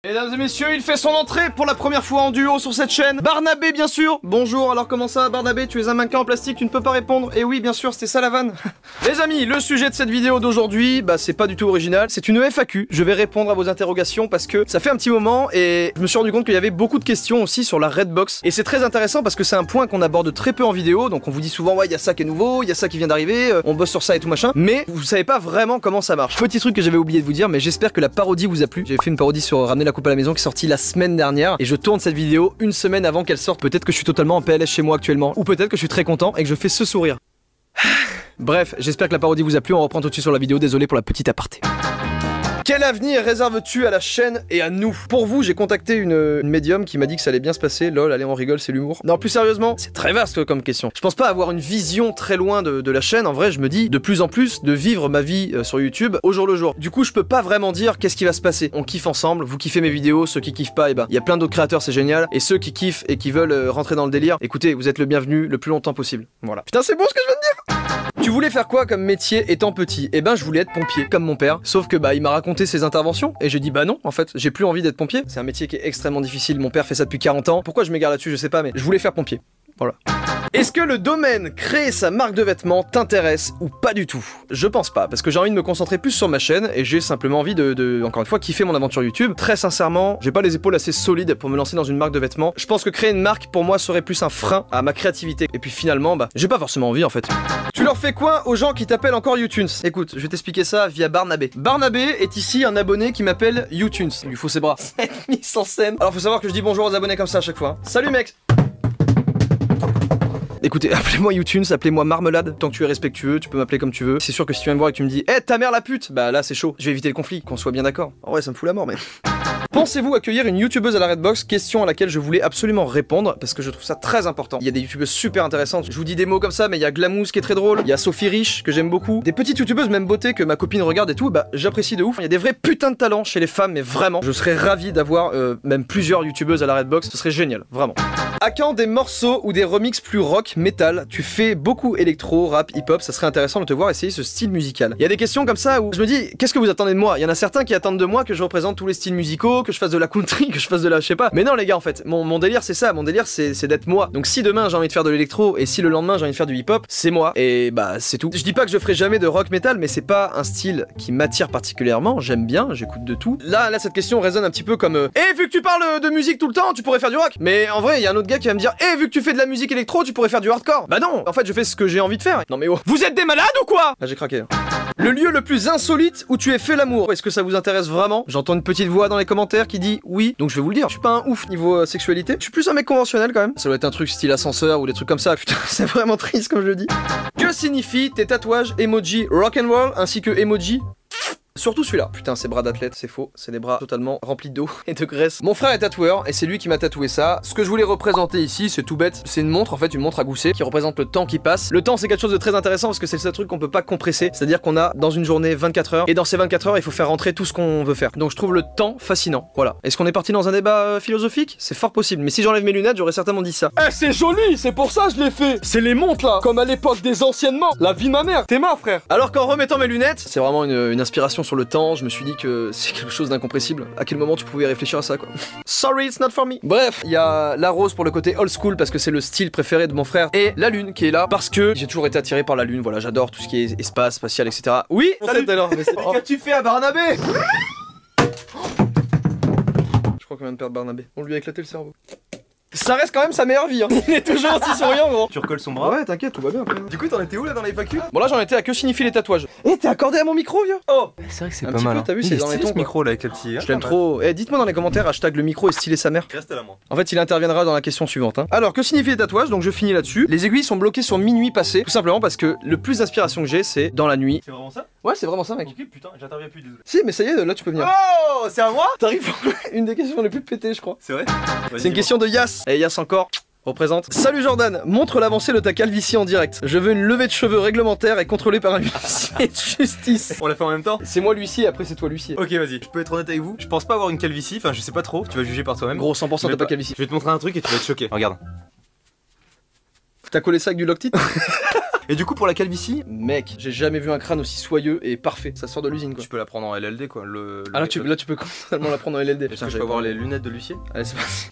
Mesdames et messieurs, il fait son entrée pour la première fois en duo sur cette chaîne. Barnabé, bien sûr. Bonjour, alors comment ça, Barnabé? Tu es un mannequin en plastique, tu ne peux pas répondre. Et oui, bien sûr, c'était ça la vanne. Les amis, le sujet de cette vidéo d'aujourd'hui, bah c'est pas du tout original. C'est une FAQ. Je vais répondre à vos interrogations parce que ça fait un petit moment et je me suis rendu compte qu'il y avait beaucoup de questions aussi sur la Redbox. Et c'est très intéressant parce que c'est un point qu'on aborde très peu en vidéo. Donc on vous dit souvent, ouais, il y a ça qui est nouveau, il y a ça qui vient d'arriver, on bosse sur ça et tout machin. Mais vous savez pas vraiment comment ça marche. Petit truc que j'avais oublié de vous dire, mais j'espère que la parodie vous a plu. J'ai fait une parodie sur Ramener la coupe à la maison qui est sortie la semaine dernière et je tourne cette vidéo une semaine avant qu'elle sorte. Peut-être que je suis totalement en PLS chez moi actuellement ou peut-être que je suis très content et que je fais ce sourire. Bref, j'espère que la parodie vous a plu. On reprend tout de suite sur la vidéo. Désolé pour la petite aparté. Quel avenir réserves-tu à la chaîne et à nous? Pour vous, j'ai contacté une médium qui m'a dit que ça allait bien se passer. Lol, allez, on rigole, c'est l'humour. Non, plus sérieusement, c'est très vaste comme question. Je pense pas avoir une vision très loin de la chaîne. En vrai, je me dis de plus en plus de vivre ma vie sur YouTube au jour le jour. Du coup, je peux pas vraiment dire qu'est-ce qui va se passer. On kiffe ensemble, vous kiffez mes vidéos, ceux qui kiffent pas, et bah, il y a plein d'autres créateurs, c'est génial. Et ceux qui kiffent et qui veulent rentrer dans le délire, écoutez, vous êtes le bienvenu le plus longtemps possible. Voilà. Putain, c'est bon ce que je viens de dire. Tu voulais faire quoi comme métier étant petit? Eh ben, je voulais être pompier, comme mon père. Sauf que bah, il m'a raconté ses interventions. Et j'ai dit bah non, en fait, j'ai plus envie d'être pompier. C'est un métier qui est extrêmement difficile, mon père fait ça depuis 40 ans. Pourquoi je m'égare là-dessus, je sais pas, mais je voulais faire pompier. Voilà. Est-ce que le domaine créer sa marque de vêtements t'intéresse ou pas du tout? Je pense pas, parce que j'ai envie de me concentrer plus sur ma chaîne et j'ai simplement envie encore une fois, kiffer mon aventure YouTube. Très sincèrement, j'ai pas les épaules assez solides pour me lancer dans une marque de vêtements. Je pense que créer une marque, pour moi, serait plus un frein à ma créativité. Et puis finalement, bah, j'ai pas forcément envie en fait. Tu leur fais quoi aux gens qui t'appellent encore YouTunes? Écoute, je vais t'expliquer ça via Barnabé. Barnabé est ici un abonné qui m'appelle YouTunes. Il lui faut ses bras. Cette mise en scène. Alors faut savoir que je dis bonjour aux abonnés comme ça à chaque fois. Salut mec. Écoutez, appelez-moi YouTunes, appelez-moi Marmelade. Tant que tu es respectueux, tu peux m'appeler comme tu veux. C'est sûr que si tu viens me voir et que tu me dis « Eh, ta mère la pute !» Bah là, c'est chaud. Je vais éviter le conflit, qu'on soit bien d'accord. En vrai, ça me fout la mort, mais... Pensez-vous accueillir une youtubeuse à la Redbox? Question à laquelle je voulais absolument répondre parce que je trouve ça très important. Il y a des youtubeuses super intéressantes. Je vous dis des mots comme ça, mais il y a Glamouze qui est très drôle. Il y a Sophie Rich que j'aime beaucoup. Des petites youtubeuses même beauté que ma copine regarde et tout. Bah j'apprécie de ouf. Il y a des vrais putains de talents chez les femmes, mais vraiment. Je serais ravi d'avoir même plusieurs youtubeuses à la Redbox. Ce serait génial, vraiment. À quand des morceaux ou des remixes plus rock, metal? Tu fais beaucoup électro, rap, hip-hop. Ça serait intéressant de te voir essayer ce style musical. Il y a des questions comme ça où je me dis qu'est-ce que vous attendez de moi? Il y en a certains qui attendent de moi que je représente tous les styles musicaux, que je fasse de la country, que je fasse de la je sais pas. Mais non les gars, en fait, mon délire c'est ça, mon délire c'est d'être moi. Donc si demain j'ai envie de faire de l'électro et si le lendemain j'ai envie de faire du hip-hop, c'est moi et bah c'est tout. Je dis pas que je ferai jamais de rock metal, mais c'est pas un style qui m'attire particulièrement. J'aime bien, j'écoute de tout. Là cette question résonne un petit peu comme vu que tu parles de musique tout le temps, tu pourrais faire du rock. Mais en vrai, il y a un autre gars qui va me dire vu que tu fais de la musique électro, tu pourrais faire du hardcore. Bah non, en fait je fais ce que j'ai envie de faire. Non mais oh, vous êtes des malades ou quoi? Là j'ai craqué. Le lieu le plus insolite où tu aies fait l'amour, est-ce que ça vous intéresse vraiment? J'entends une petite voix dans les commentaires qui dit oui, donc je vais vous le dire. Je suis pas un ouf niveau sexualité, je suis plus un mec conventionnel quand même. Ça doit être un truc style ascenseur ou des trucs comme ça. Putain, c'est vraiment triste comme je le dis. Que signifient tes tatouages emoji rock'n'roll ainsi que emoji? Surtout celui-là. Putain, ces bras d'athlète, c'est faux. C'est des bras totalement remplis d'eau et de graisse. Mon frère est tatoueur et c'est lui qui m'a tatoué ça. Ce que je voulais représenter ici, c'est tout bête. C'est une montre, en fait, une montre à gousset qui représente le temps qui passe. Le temps, c'est quelque chose de très intéressant parce que c'est le seul truc qu'on peut pas compresser. C'est-à-dire qu'on a dans une journée 24 heures et dans ces 24 heures, il faut faire rentrer tout ce qu'on veut faire. Donc je trouve le temps fascinant. Voilà. Est-ce qu'on est parti dans un débat philosophique? C'est fort possible. Mais si j'enlève mes lunettes, j'aurais certainement dit ça. Eh, c'est joli, c'est pour ça que je l'ai fait. C'est les montres là, comme à l'époque des anciennement. La vie de ma mère. T'es marre, frère. Alors qu'en remettant mes lunettes, c'est vraiment une inspiration sur le temps. Je me suis dit que c'est quelque chose d'incompressible. À quel moment tu pouvais réfléchir à ça quoi? Sorry, it's not for me. Bref, il y a la rose pour le côté old school parce que c'est le style préféré de mon frère et la lune qui est là parce que j'ai toujours été attiré par la lune. Voilà, j'adore tout ce qui est espace, spatial, etc. Oui. Salut. Alors, mais qu'as-tu fait à Barnabé? Je crois qu'on vient de perdre Barnabé. On lui a éclaté le cerveau. Ça reste quand même sa meilleure vie hein. Il est toujours aussi souriant gros. Tu recolles son bras? Ouais t'inquiète, tout va bien après. Du coup t'en étais où là dans les FAQ? Bon là j'en étais à que signifient les tatouages. Eh t'es accordé à mon micro vieux? Oh c'est vrai que c'est pas mal. T'as vu c'est dans les tons ce micro là avec le petit. Je l'aime trop. Eh dites-moi dans les commentaires hashtag le micro est stylé sa mère. Reste là moi. En fait il interviendra dans la question suivante hein. Alors que signifient les tatouages? Donc je finis là-dessus. Les aiguilles sont bloquées sur minuit passé. Tout simplement parce que le plus d'inspiration que j'ai c'est dans la nuit. C'est vraiment ça? Ouais c'est vraiment ça mec. Ok putain j'interviens plus désolé. Si mais ça y est là tu peux venir. Oh c'est à moi? T'arrives une des questions les plus pétées je crois. C'est vrai? C'est une question de Yas. Et Yas encore. Représente. Salut Jordan, montre l'avancée de ta calvitie en direct. Je veux une levée de cheveux réglementaire et contrôlée par un huissier de justice. On l'a fait en même temps? C'est moi l'huissier, après c'est toi l'huissier. Ok vas-y, je peux être honnête avec vous. Je pense pas avoir une calvitie, enfin je sais pas trop, tu vas juger par toi-même. Gros 100% t'as pas calvitie. Je vais te montrer un truc et tu vas être choqué, regarde. T'as collé ça avec du Loctite? Et du coup, pour la calvitie, Mec, j'ai jamais vu un crâne aussi soyeux et parfait. Ça sort de l'usine quoi. tu peux la prendre en LLD quoi. Ah là tu peux totalement la prendre en LLD. Est-ce que je peux avoir les lunettes de Lucier? Allez c'est parti.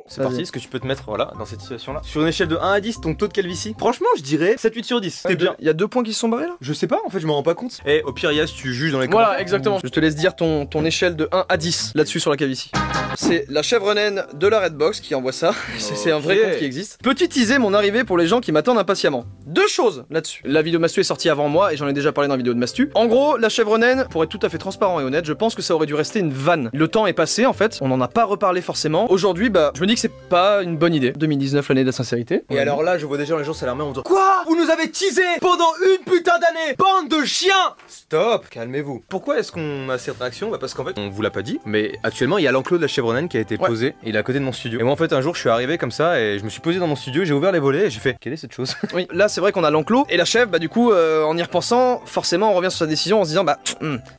C'est parti, est-ce que tu peux te mettre voilà, dans cette situation là? Sur une échelle de 1 à 10, ton taux de calvitie? Franchement, je dirais 7-8 sur 10. T'es bien. Il y a 2 points qui se sont barrés là? Je sais pas, en fait, je me rends pas compte. Et au pire, Yas, tu juges dans les commentaires. Voilà, exactement. Je te laisse dire ton échelle de 1 à 10 là-dessus sur la calvitie. C'est la chèvre naine de la Redbox qui envoie ça. C'est un vrai compte qui existe. Petit teaser mon arrivée pour les gens qui m'attendent impatiemment. 2 choses là-dessus. La vidéo Mastu est sortie avant moi et j'en ai déjà parlé dans la vidéo de Mastu. En gros, la chèvre naine, pour être tout à fait transparent et honnête, je pense que ça aurait dû rester une vanne. Le temps est passé en fait, on n'en a pas reparlé forcément. Aujourd'hui, bah, je me dis que c'est pas une bonne idée. 2019, l'année de la sincérité. Et alors là, je vois déjà les gens s'alarmer en disant quoi? Vous nous avez teasé pendant une putain d'année, bande de chiens! Stop, calmez-vous. Pourquoi est-ce qu'on a cette réaction? Bah parce qu'en fait, on vous l'a pas dit, mais actuellement, il y a l'enclos de la chèvre naine qui a été posé, et il est à côté de mon studio. Et moi en fait, un jour, je suis arrivé comme ça et je me suis posé dans mon studio, j'ai ouvert les volets et j'ai fait quelle est cette chose? Oui, là c'est vrai qu'on a l'enclos et la chèvre, bah du coup, en y repensant, forcément on revient sur sa décision en se disant bah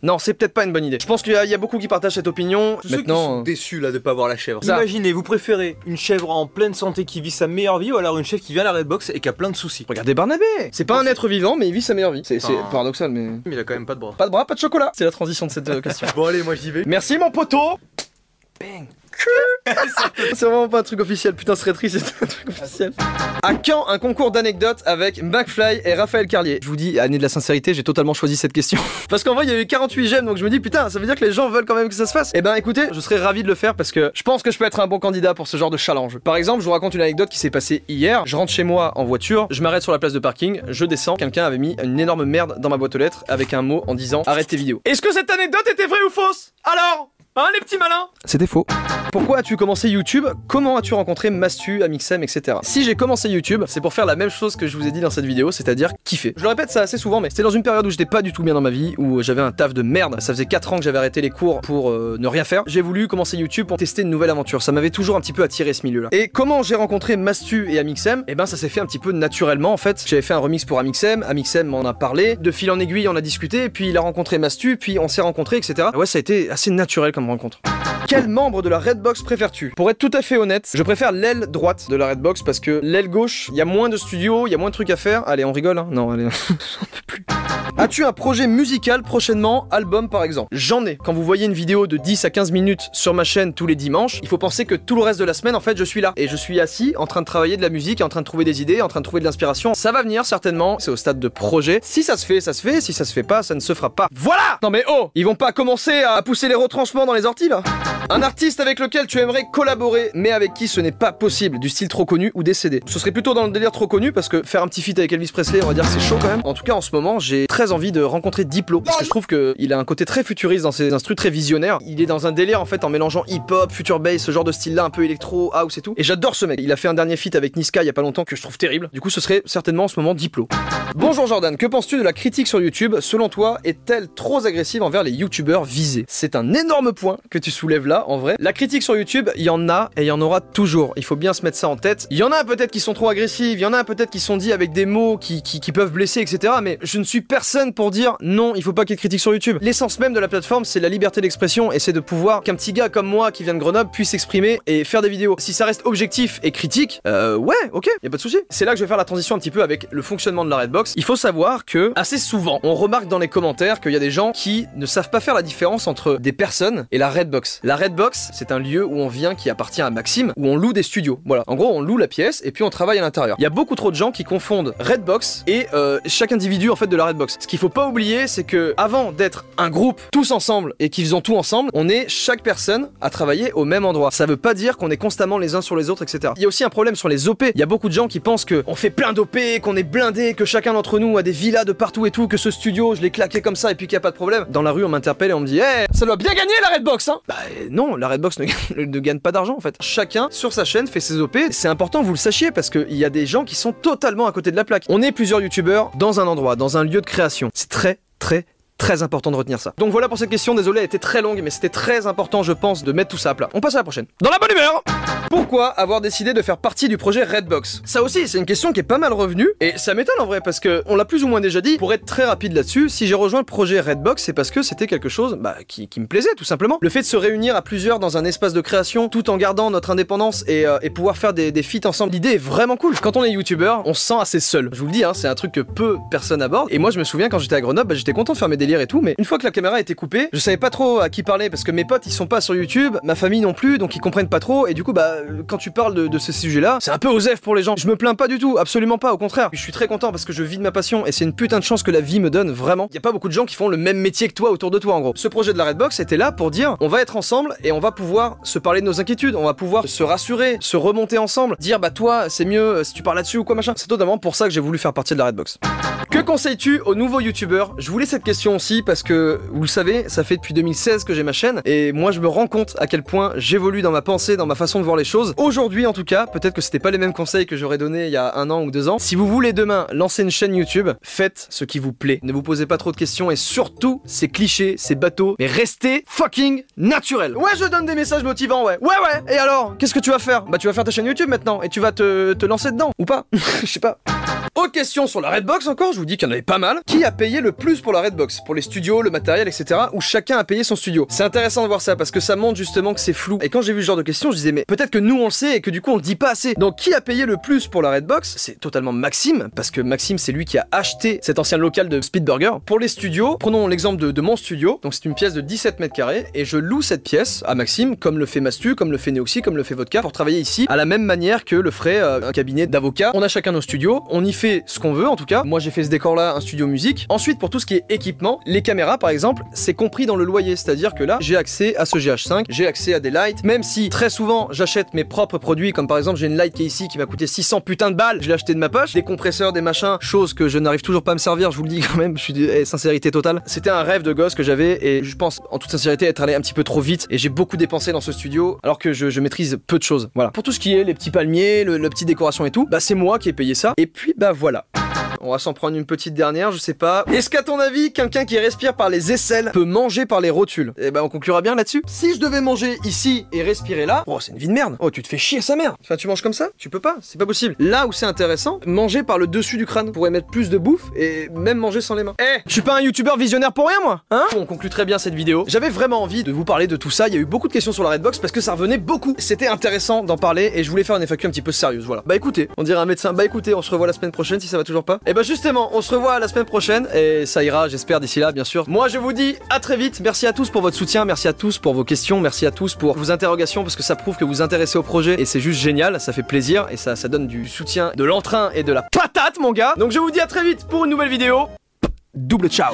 non, c'est peut-être pas une bonne idée. Je pense qu'il y a beaucoup qui partagent cette opinion. Tous ceux qui sont déçus là de pas voir la chèvre. Ça. Imaginez, vous préférez une chèvre en pleine santé qui vit sa meilleure vie ou alors une chèvre qui vient à la Redbox et qui a plein de soucis? Regardez Barnabé, c'est pas un être vivant mais il vit sa meilleure vie. C'est paradoxal mais... Mais il a quand même pas de bras. Pas de bras, pas de chocolat. C'est la transition de cette question. Bon allez, moi j'y vais. Merci mon poteau. Bang. C'est vraiment pas un truc officiel, putain, ce serait triste, c'est un truc officiel. À quand un concours d'anecdotes avec McFly et Raphaël Carlier? Je vous dis, année de la sincérité, j'ai totalement choisi cette question. Parce qu'en vrai, il y a eu 48 j'aime, donc je me dis, putain, ça veut dire que les gens veulent quand même que ça se fasse. Et ben écoutez, je serais ravi de le faire parce que je pense que je peux être un bon candidat pour ce genre de challenge. Par exemple, je vous raconte une anecdote qui s'est passée hier. Je rentre chez moi en voiture, je m'arrête sur la place de parking, je descends, quelqu'un avait mis une énorme merde dans ma boîte aux lettres avec un mot en disant arrête tes vidéos. Est-ce que cette anecdote était vraie ou fausse? Alors? Hein les petits malins? C'était faux. Pourquoi as-tu commencé YouTube? Comment as-tu rencontré Mastu, Amixem, etc. Si j'ai commencé YouTube, c'est pour faire la même chose que je vous ai dit dans cette vidéo, c'est-à-dire kiffer. Je le répète ça assez souvent, mais c'était dans une période où j'étais pas du tout bien dans ma vie, où j'avais un taf de merde. Ça faisait 4 ans que j'avais arrêté les cours pour ne rien faire. J'ai voulu commencer YouTube pour tester une nouvelle aventure. Ça m'avait toujours un petit peu attiré ce milieu-là. Et comment j'ai rencontré Mastu et Amixem? Et ben ça s'est fait un petit peu naturellement en fait. J'avais fait un remix pour Amixem, Amixem m'en a parlé, de fil en aiguille on a discuté, puis il a rencontré Mastu, puis on s'est rencontrés, etc. Ouais, ça a été assez naturel comme rencontre. Quel membre de la Redbox préfères-tu? Pour être tout à fait honnête, je préfère l'aile droite de la Redbox parce que l'aile gauche, il y a moins de studios, il y a moins de trucs à faire. Allez, on rigole, hein? Non, allez, j'en peux plus. As-tu un projet musical prochainement, album par exemple? J'en ai. Quand vous voyez une vidéo de 10 à 15 minutes sur ma chaîne tous les dimanches, il faut penser que tout le reste de la semaine, en fait, je suis là. Et je suis assis, en train de travailler de la musique, en train de trouver des idées, en train de trouver de l'inspiration. Ça va venir certainement, c'est au stade de projet. Si ça se fait, ça se fait. Si ça se fait pas, ça ne se fera pas. Voilà! Non mais oh! Ils vont pas commencer à pousser les retranchements dans les orties là? Un artiste avec lequel tu aimerais collaborer, mais avec qui ce n'est pas possible, du style trop connu ou décédé. Ce serait plutôt dans le délire trop connu, parce que faire un petit feat avec Elvis Presley, on va dire que c'est chaud quand même. En tout cas, en ce moment, j'ai très envie de rencontrer Diplo, parce que je trouve qu'il a un côté très futuriste dans ses instrus, très visionnaire. Il est dans un délire en fait en mélangeant hip-hop, future bass, ce genre de style-là, un peu électro, house et tout. Et j'adore ce mec. Il a fait un dernier feat avec Niska il y a pas longtemps que je trouve terrible. Du coup, ce serait certainement en ce moment Diplo. Bonjour Jordan, que penses-tu de la critique sur YouTube? Selon toi, est-elle trop agressive envers les youtubeurs visés? C'est un énorme point que tu soulèves là, en vrai. La critique sur YouTube, il y en a et il y en aura toujours. Il faut bien se mettre ça en tête. Il y en a peut-être qui sont trop agressives, il y en a peut-être qui sont dits avec des mots qui peuvent blesser, etc. Mais je ne suis personne pour dire non, il faut pas qu'il y ait de critique sur YouTube. L'essence même de la plateforme, c'est la liberté d'expression et c'est de pouvoir qu'un petit gars comme moi qui vient de Grenoble puisse s'exprimer et faire des vidéos. Si ça reste objectif et critique, ouais, ok, y a pas de souci. C'est là que je vais faire la transition un petit peu avec le fonctionnement de la Redbox. Il faut savoir que assez souvent, on remarque dans les commentaires qu'il y a des gens qui ne savent pas faire la différence entre des personnes et la Redbox. La Redbox, c'est un lieu où on vient qui appartient à Maxime, où on loue des studios. Voilà, en gros, on loue la pièce et puis on travaille à l'intérieur. Il y a beaucoup trop de gens qui confondent Redbox et chaque individu en fait de la Redbox. Ce qu'il faut pas oublier, c'est que avant d'être un groupe tous ensemble et qu'ils faisons tout ensemble, on est chaque personne à travailler au même endroit. Ça veut pas dire qu'on est constamment les uns sur les autres, etc. Il y a aussi un problème sur les OP. Il y a beaucoup de gens qui pensent que on fait plein d'OP, qu'on est blindé, que chacun d'entre nous a des villas de partout et tout, que ce studio, je l'ai claqué comme ça et puis qu'il y a pas de problème. Dans la rue, on m'interpelle et on me dit, hey, ça doit bien gagner la Redbox, hein? Bah non, la Redbox ne gagne pas d'argent en fait. Chacun sur sa chaîne fait ses OP. C'est important que vous le sachiez parce qu'il y a des gens qui sont totalement à côté de la plaque. On est plusieurs youtubeurs dans un endroit, dans un lieu de création. C'est très Très important de retenir ça. Donc voilà pour cette question, désolé, elle était très longue, mais c'était très important, je pense, de mettre tout ça à plat. On passe à la prochaine. Dans la bonne humeur! Pourquoi avoir décidé de faire partie du projet Redbox? Ça aussi, c'est une question qui est pas mal revenue, et ça m'étonne en vrai, parce que on l'a plus ou moins déjà dit. Pour être très rapide là-dessus, si j'ai rejoint le projet Redbox, c'est parce que c'était quelque chose qui me plaisait, tout simplement. Le fait de se réunir à plusieurs dans un espace de création, tout en gardant notre indépendance et pouvoir faire des feats ensemble, l'idée est vraiment cool. Quand on est youtubeur, on se sent assez seul. Je vous le dis, hein, c'est un truc que peu personne aborde. Et moi, je me souviens quand j'étais à Grenoble, j'étais content de faire mes délires et tout, mais une fois que la caméra était coupée, je savais pas trop à qui parler parce que mes potes ils sont pas sur YouTube, ma famille non plus, donc ils comprennent pas trop. Et du coup, quand tu parles de ce sujet-là, c'est un peu osef pour les gens. Je me plains pas du tout, absolument pas, au contraire. Je suis très content parce que je vis de ma passion et c'est une putain de chance que la vie me donne, vraiment. Y a pas beaucoup de gens qui font le même métier que toi autour de toi en gros. Ce projet de la Redbox était là pour dire on va être ensemble et on va pouvoir se parler de nos inquiétudes, on va pouvoir se rassurer, se remonter ensemble, dire toi c'est mieux si tu parles là-dessus ou quoi machin. C'est totalement pour ça que j'ai voulu faire partie de la Redbox. Que conseilles-tu aux nouveaux youtubeurs? Je voulais cette question aussi parce que vous le savez, ça fait depuis 2016 que j'ai ma chaîne et moi je me rends compte à quel point j'évolue dans ma pensée, dans ma façon de voir les choses. Aujourd'hui en tout cas, peut-être que c'était pas les mêmes conseils que j'aurais donné il y a 1 an ou 2 ans. Si vous voulez demain lancer une chaîne YouTube, faites ce qui vous plaît. Ne vous posez pas trop de questions et surtout, c'est cliché, c'est bateau, mais restez fucking naturel. Ouais, je donne des messages motivants, ouais. Ouais. Et alors, qu'est-ce que tu vas faire? Tu vas faire ta chaîne YouTube maintenant et tu vas te lancer dedans ou pas? Je sais pas. Autre question sur la Redbox encore, je vous dis qu'il y en avait pas mal. Qui a payé le plus pour la Redbox? Pour les studios, le matériel, etc. Ou chacun a payé son studio? C'est intéressant de voir ça parce que ça montre justement que c'est flou. Et quand j'ai vu ce genre de questions, je disais mais peut-être que nous on le sait et que du coup on le dit pas assez. Donc qui a payé le plus pour la Redbox? C'est totalement Maxime, parce que Maxime c'est lui qui a acheté cet ancien local de Speedburger. Pour les studios, prenons l'exemple de mon studio. Donc c'est une pièce de 17 mètres carrés et je loue cette pièce à Maxime, comme le fait Mastu, comme le fait Neoxy, comme le fait Vodka, pour travailler ici à la même manière que le ferait un cabinet d'avocats. On a chacun nos studios, on y fait ce qu'on veut en tout cas. Moi j'ai fait ce décor là, un studio musique. Ensuite pour tout ce qui est équipement, les caméras par exemple, c'est compris dans le loyer, c'est-à-dire que là j'ai accès à ce GH5, j'ai accès à des lights, même si très souvent j'achète mes propres produits, comme par exemple j'ai une light qui est ici qui m'a coûté 600 putains de balles, je l'ai acheté de ma poche, des compresseurs, des machins, chose que je n'arrive toujours pas à me servir, je vous le dis quand même, je suis sincérité totale. C'était un rêve de gosse que j'avais et je pense en toute sincérité être allé un petit peu trop vite et j'ai beaucoup dépensé dans ce studio alors que je maîtrise peu de choses. Voilà. Pour tout ce qui est les petits palmiers, le petit décoration et tout, c'est moi qui ai payé ça et puis voilà. On va s'en prendre une petite dernière, je sais pas. Est-ce qu'à ton avis, quelqu'un qui respire par les aisselles peut manger par les rotules? Et on conclura bien là-dessus. Si je devais manger ici et respirer là, c'est une vie de merde. Oh, tu te fais chier sa mère. Enfin, tu manges comme ça? Tu peux pas, c'est pas possible. Là où c'est intéressant, manger par le dessus du crâne pour mettre plus de bouffe et même manger sans les mains. Je suis pas un youtubeur visionnaire pour rien, moi. Hein? On conclut très bien cette vidéo. J'avais vraiment envie de vous parler de tout ça. Il y a eu beaucoup de questions sur la Redbox parce que ça revenait beaucoup. C'était intéressant d'en parler et je voulais faire une FAQ un petit peu sérieuse. Voilà. Écoutez, on dirait un médecin. Écoutez, on se revoit la semaine prochaine si ça va toujours pas. Et justement, on se revoit la semaine prochaine et ça ira, j'espère, d'ici là, bien sûr. Moi, je vous dis à très vite. Merci à tous pour votre soutien, merci à tous pour vos questions, merci à tous pour vos interrogations parce que ça prouve que vous vous intéressez au projet et c'est juste génial, ça fait plaisir et ça donne du soutien, de l'entrain et de la patate, mon gars. Donc je vous dis à très vite pour une nouvelle vidéo. Double ciao.